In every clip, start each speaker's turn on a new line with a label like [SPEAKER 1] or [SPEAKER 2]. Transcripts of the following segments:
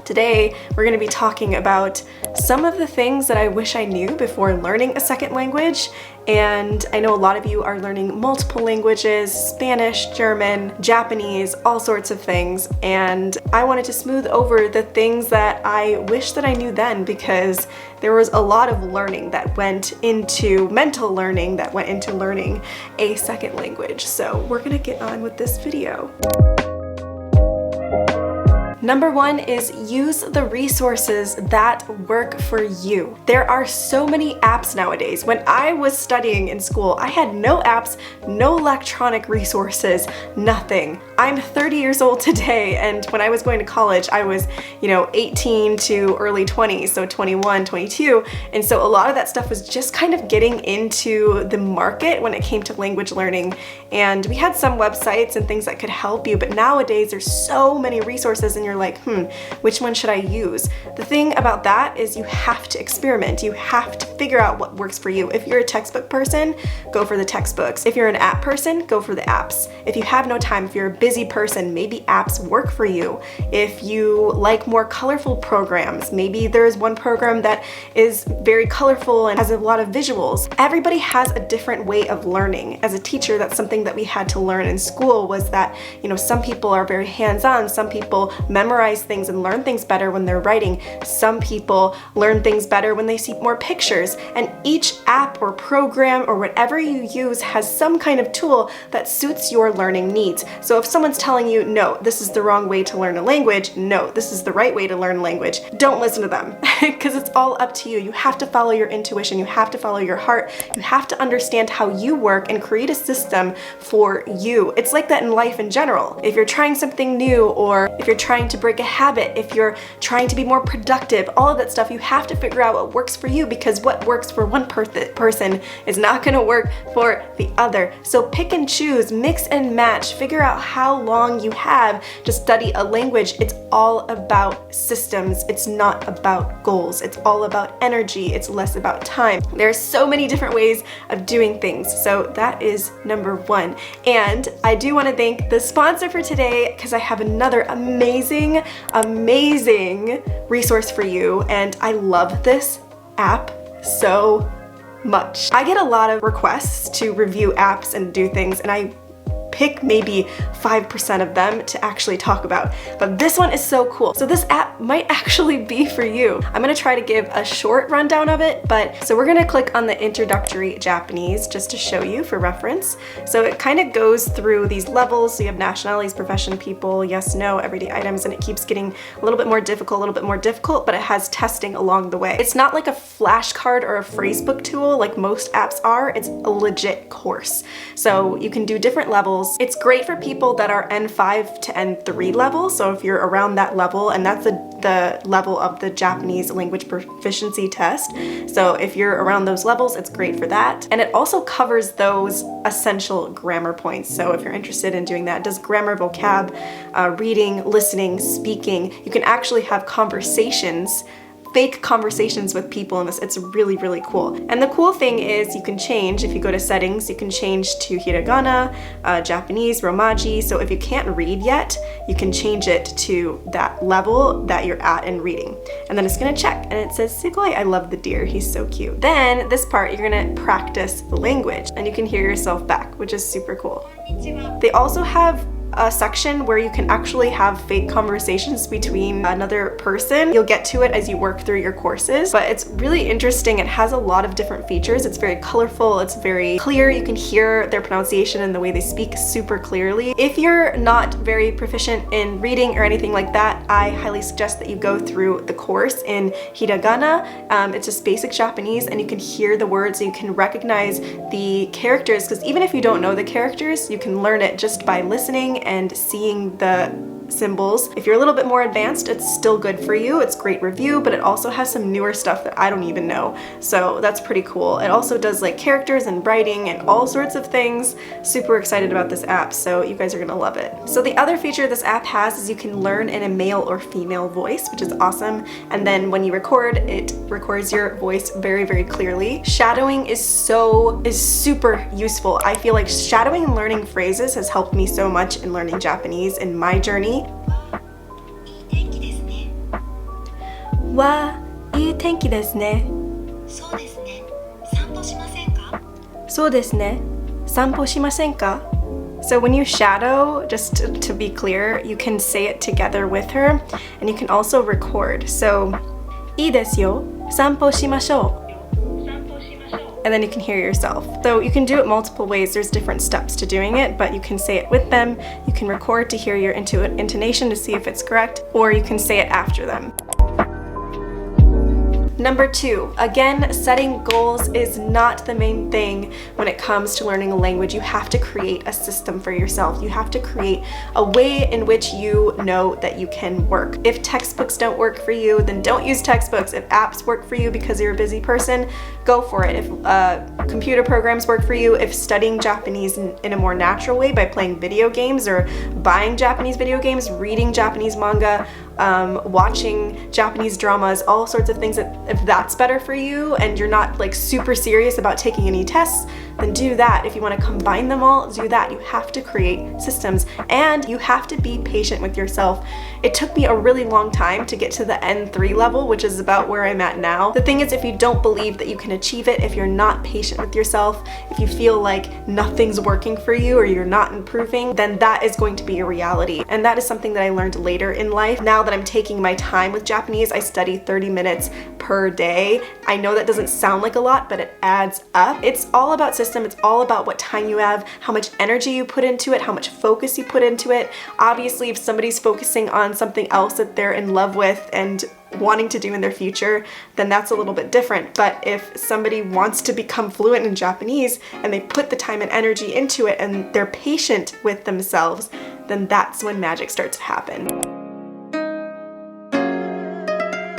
[SPEAKER 1] Today, we're going to be talking about some of the things that I wish I knew before learning a second language. And I know a lot of you are learning multiple languages, Spanish, German, Japanese, all sorts of things. And I wanted to smooth over the things that I wish that I knew then, because there was a lot of learning that went into mental learning, that went into learning a second language. So we're going to get on with this video. Number one is use the resources that work for you. There are so many apps nowadays. When I was studying in school, I had no apps, no electronic resources, nothing. I'm 30 years old today, and when I was going to college, I was, 18 to early 20s, so 21, 22, and so a lot of that stuff was just kind of getting into the market when it came to language learning, and we had some websites and things that could help you, but nowadays there's so many resources and you're like, which one should I use? The thing about that is you have to experiment. You have to figure out what works for you. If you're a textbook person, go for the textbooks. If you're an app person, go for the apps. If you have no time, if you're a busy person, maybe apps work for you. If you like more colorful programs, maybe there's one program that is very colorful and has a lot of visuals. Everybody has a different way of learning. As a teacher, that's something that we had to learn in school, was that, some people are very hands-on, some people memorize things and learn things better when they're writing. Some people learn things better when they see more pictures, and each app or program or whatever you use has some kind of tool that suits your learning needs. So if someone's telling you, no, this is the wrong way to learn a language, no, this is the right way to learn a language, don't listen to them, because it's all up to you. You have to follow your intuition, you have to follow your heart, you have to understand how you work and create a system for you. It's like that in life in general. If you're trying something new, or if you're trying to break a habit, if you're trying to be more productive, all of that stuff, you have to figure out what works for you, because what works for one person is not going to work for the other. So pick and choose, mix and match, figure out how long you have to study a language. It's all about systems. It's not about goals. It's all about energy. It's less about time. There's so many different ways of doing things. So that is number one. And I do want to thank the sponsor for today, because I have another amazing resource for you, and I love this app so much. I get a lot of requests to review apps and do things, and I pick maybe 5% of them to actually talk about. But this one is so cool. So this app might actually be for you. I'm gonna try to give a short rundown of it, so we're gonna click on the introductory Japanese just to show you for reference. So it kind of goes through these levels. So you have nationalities, profession, people, yes, no, everyday items, and it keeps getting a little bit more difficult, but it has testing along the way. It's not like a flashcard or a phrasebook tool like most apps are. It's a legit course. So you can do different levels. It's great for people that are N5 to N3 level. So if you're around that level, and that's the level of the Japanese language proficiency test. So if you're around those levels, it's great for that. And it also covers those essential grammar points. So if you're interested in doing that, it does grammar, vocab, reading, listening, speaking. You can actually have fake conversations with people in this. It's really, really cool. And the cool thing is you can change, if you go to settings, you can change to hiragana, Japanese, romaji. So if you can't read yet, you can change it to that level that you're at in reading. And then it's gonna check, and it says, Sugoi, I love the deer, he's so cute. Then this part, you're gonna practice the language, and you can hear yourself back, which is super cool. They also have a section where you can actually have fake conversations between another person. You'll get to it as you work through your courses, but it's really interesting. It has a lot of different features. It's very colorful, it's very clear. You can hear their pronunciation and the way they speak super clearly. If you're not very proficient in reading or anything like that, I highly suggest that you go through the course in hiragana. It's just basic Japanese, and you can hear the words, so you can recognize the characters, because even if you don't know the characters, you can learn it just by listening and seeing the symbols. If you're a little bit more advanced, it's still good for you. It's great review, but it also has some newer stuff that I don't even know. So that's pretty cool. It also does like characters and writing and all sorts of things. Super excited about this app, so you guys are gonna love it. So the other feature this app has is you can learn in a male or female voice, which is awesome. And then when you record, it records your voice very, very clearly. Shadowing is super useful. I feel like shadowing and learning phrases has helped me so much in learning Japanese in my journey. わあ、いい天気ですね。
[SPEAKER 2] そうですね。散歩しませんか？
[SPEAKER 1] そうですね。散歩しませんか? So when you shadow, just to be clear, you can say it together with her, and you can also record. So, いいですよ。散歩しましょう. And then you can hear yourself. So you can do it multiple ways. There's different steps to doing it, but you can say it with them. You can record to hear your intonation to see if it's correct, or you can say it after them. Number 2, again, setting goals is not the main thing when it comes to learning a language. You have to create a system for yourself. You have to create a way in which you know that you can work. If textbooks don't work for you, then don't use textbooks. If apps work for you because you're a busy person, go for it. If computer programs work for you, if studying Japanese in a more natural way by playing video games or buying Japanese video games, reading Japanese manga, watching Japanese dramas, all sorts of things, if that's better for you and you're not like super serious about taking any tests, then do that. If you want to combine them all, do that. You have to create systems and you have to be patient with yourself. It took me a really long time to get to the N3 level, which is about where I'm at now. The thing is, if you don't believe that you can achieve it, if you're not patient with yourself, if you feel like nothing's working for you or you're not improving, then that is going to be a reality. And that is something that I learned later in life. Now that I'm taking my time with Japanese, I study 30 minutes per day. I know that doesn't sound like a lot, but it adds up. It's all about system. It's all about what time you have, how much energy you put into it, how much focus you put into it. Obviously, if somebody's focusing on something else that they're in love with and wanting to do in their future, then that's a little bit different. But if somebody wants to become fluent in Japanese and they put the time and energy into it and they're patient with themselves, then that's when magic starts to happen.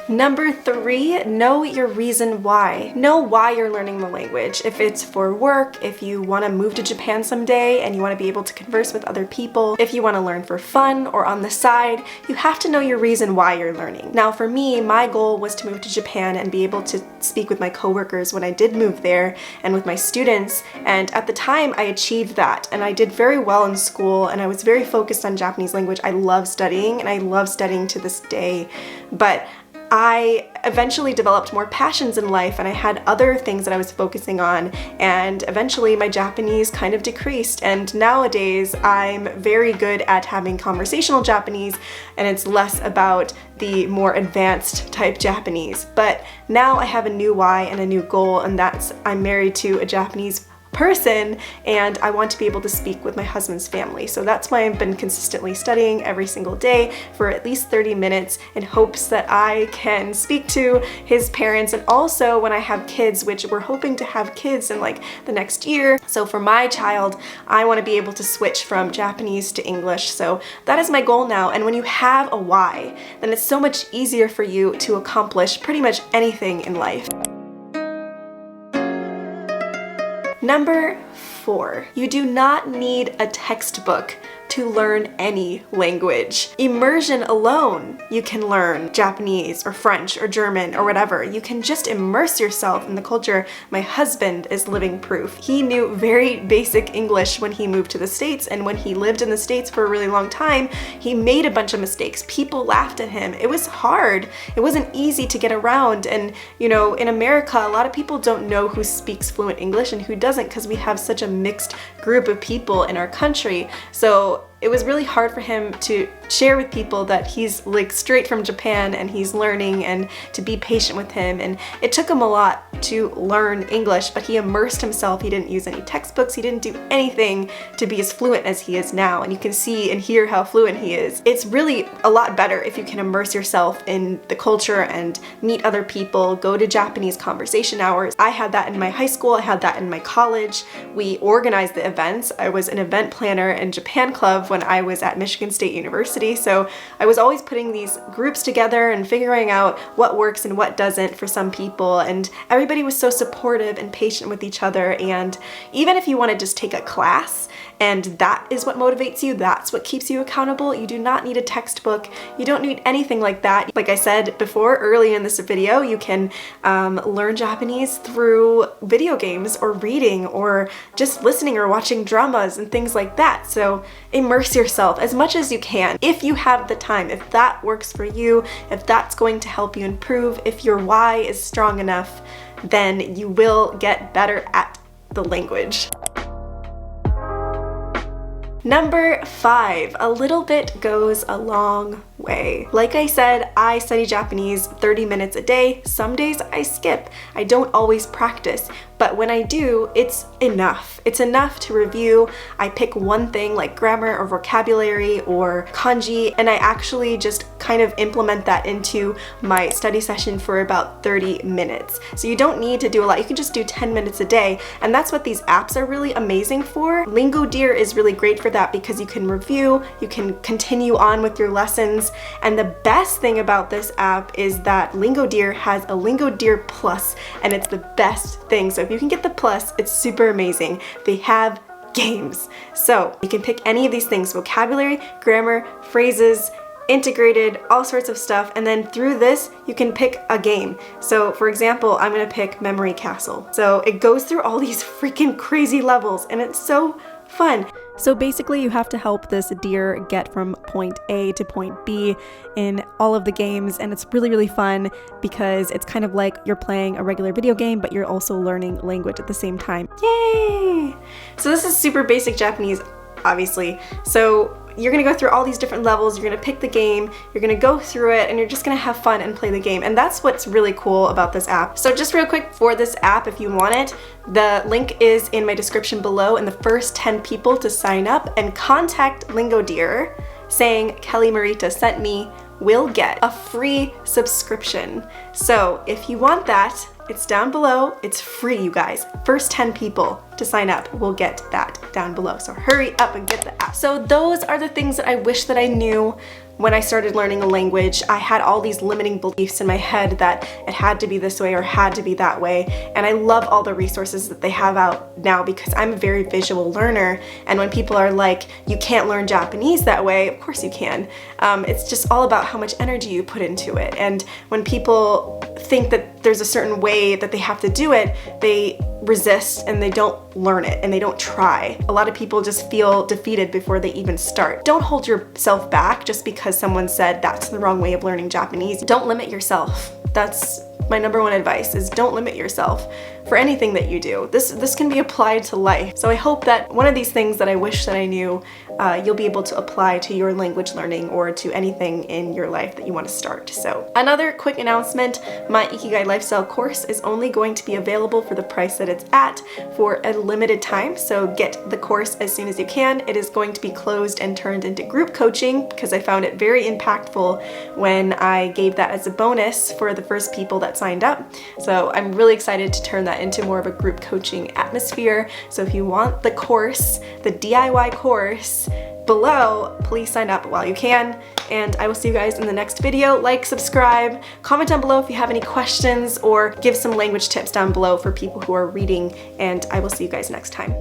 [SPEAKER 1] Number 3, know your reason why. Know why you're learning the language. If it's for work, if you want to move to Japan someday and you want to be able to converse with other people, if you want to learn for fun or on the side, you have to know your reason why you're learning. Now for me, my goal was to move to Japan and be able to speak with my coworkers when I did move there and with my students, and at the time I achieved that and I did very well in school and I was very focused on Japanese language. I love studying and I love studying to this day, but I eventually developed more passions in life and I had other things that I was focusing on, and eventually my Japanese kind of decreased, and nowadays I'm very good at having conversational Japanese and it's less about the more advanced type Japanese. But now I have a new why and a new goal, and that's I'm married to a Japanese person and I want to be able to speak with my husband's family. So that's why I've been consistently studying every single day for at least 30 minutes in hopes that I can speak to his parents, and also when I have kids, which we're hoping to have kids in like the next year. So for my child, I want to be able to switch from Japanese to English. So that is my goal now, and when you have a why, then it's so much easier for you to accomplish pretty much anything in life. Number 4, you do not need a textbook to learn any language. Immersion alone, you can learn Japanese or French or German or whatever. You can just immerse yourself in the culture. My husband is living proof. He knew very basic English when he moved to the States, and when he lived in the States for a really long time, he made a bunch of mistakes. People laughed at him. It was hard. It wasn't easy to get around, and you know, in America, a lot of people don't know who speaks fluent English and who doesn't, because we have such a mixed group of people in our country. So it was really hard for him to share with people that he's like straight from Japan and he's learning, and to be patient with him. And it took him a lot to learn English, but he immersed himself. He didn't use any textbooks. He didn't do anything to be as fluent as he is now. And you can see and hear how fluent he is. It's really a lot better if you can immerse yourself in the culture and meet other people, go to Japanese conversation hours. I had that in my high school. I had that in my college. We organized the events. I was an event planner in Japan Club when I was at Michigan State University. So I was always putting these groups together and figuring out what works and what doesn't for some people, and everybody was so supportive and patient with each other. And even if you want to just take a class and that is what motivates you. That's what keeps you accountable. You do not need a textbook. You don't need anything like that. Like I said before, early in this video, you can learn Japanese through video games or reading or just listening or watching dramas and things like that. So immerse yourself as much as you can if you have the time, if that works for you, if that's going to help you improve, if your why is strong enough, then you will get better at the language. Number 5, a little bit goes a long way. Like I said, I study Japanese 30 minutes a day. Some days I skip. I don't always practice, but when I do, it's enough. It's enough to review. I pick one thing like grammar or vocabulary or kanji, and I actually just kind of implement that into my study session for about 30 minutes. So you don't need to do a lot. You can just do 10 minutes a day, and that's what these apps are really amazing for. Lingo Deer is really great for that because you can review, you can continue on with your lessons, and the best thing about this app is that Lingo Deer has a Lingo Deer Plus, and it's the best thing. So if you can get the Plus, it's super amazing. They have games. So you can pick any of these things: vocabulary, grammar, phrases, integrated, all sorts of stuff, and then through this you can pick a game. So for example, I'm gonna pick Memory Castle. So it goes through all these freaking crazy levels, and it's so fun. So basically you have to help this deer get from point A to point B in all of the games, and it's really, really fun because it's kind of like you're playing a regular video game, but you're also learning language at the same time. Yay! So this is super basic Japanese, obviously. So you're gonna go through all these different levels, you're gonna pick the game, you're gonna go through it, and you're just gonna have fun and play the game. And that's what's really cool about this app. So just real quick, for this app, if you want it, the link is in my description below, and the first 10 people to sign up and contact Lingo Deer saying Kelly Morita sent me will get a free subscription. So if you want that, it's down below. It's free, you guys. First 10 people to sign up will get that down below. So hurry up and get the app. So those are the things that I wish that I knew when I started learning a language. I had all these limiting beliefs in my head that it had to be this way or had to be that way. And I love all the resources that they have out now because I'm a very visual learner. And when people are like, you can't learn Japanese that way, of course you can. It's just all about how much energy you put into it. And when people think that there's a certain way that they have to do it, they resist and they don't learn it and they don't try. A lot of people just feel defeated before they even start. Don't hold yourself back just because someone said that's the wrong way of learning Japanese. Don't limit yourself. That's my number one advice, is don't limit yourself for anything that you do. This can be applied to life. So I hope that one of these things that I wish that I knew, you'll be able to apply to your language learning or to anything in your life that you want to start. So another quick announcement, my Ikigai Lifestyle course is only going to be available for the price that it's at for a limited time. So get the course as soon as you can. It is going to be closed and turned into group coaching because I found it very impactful when I gave that as a bonus for the first people that signed up. So I'm really excited to turn that into more of a group coaching atmosphere. So if you want the course, the DIY course below, please sign up while you can. And I will see you guys in the next video. Like, subscribe, comment down below if you have any questions, or give some language tips down below for people who are reading, and I will see you guys next time.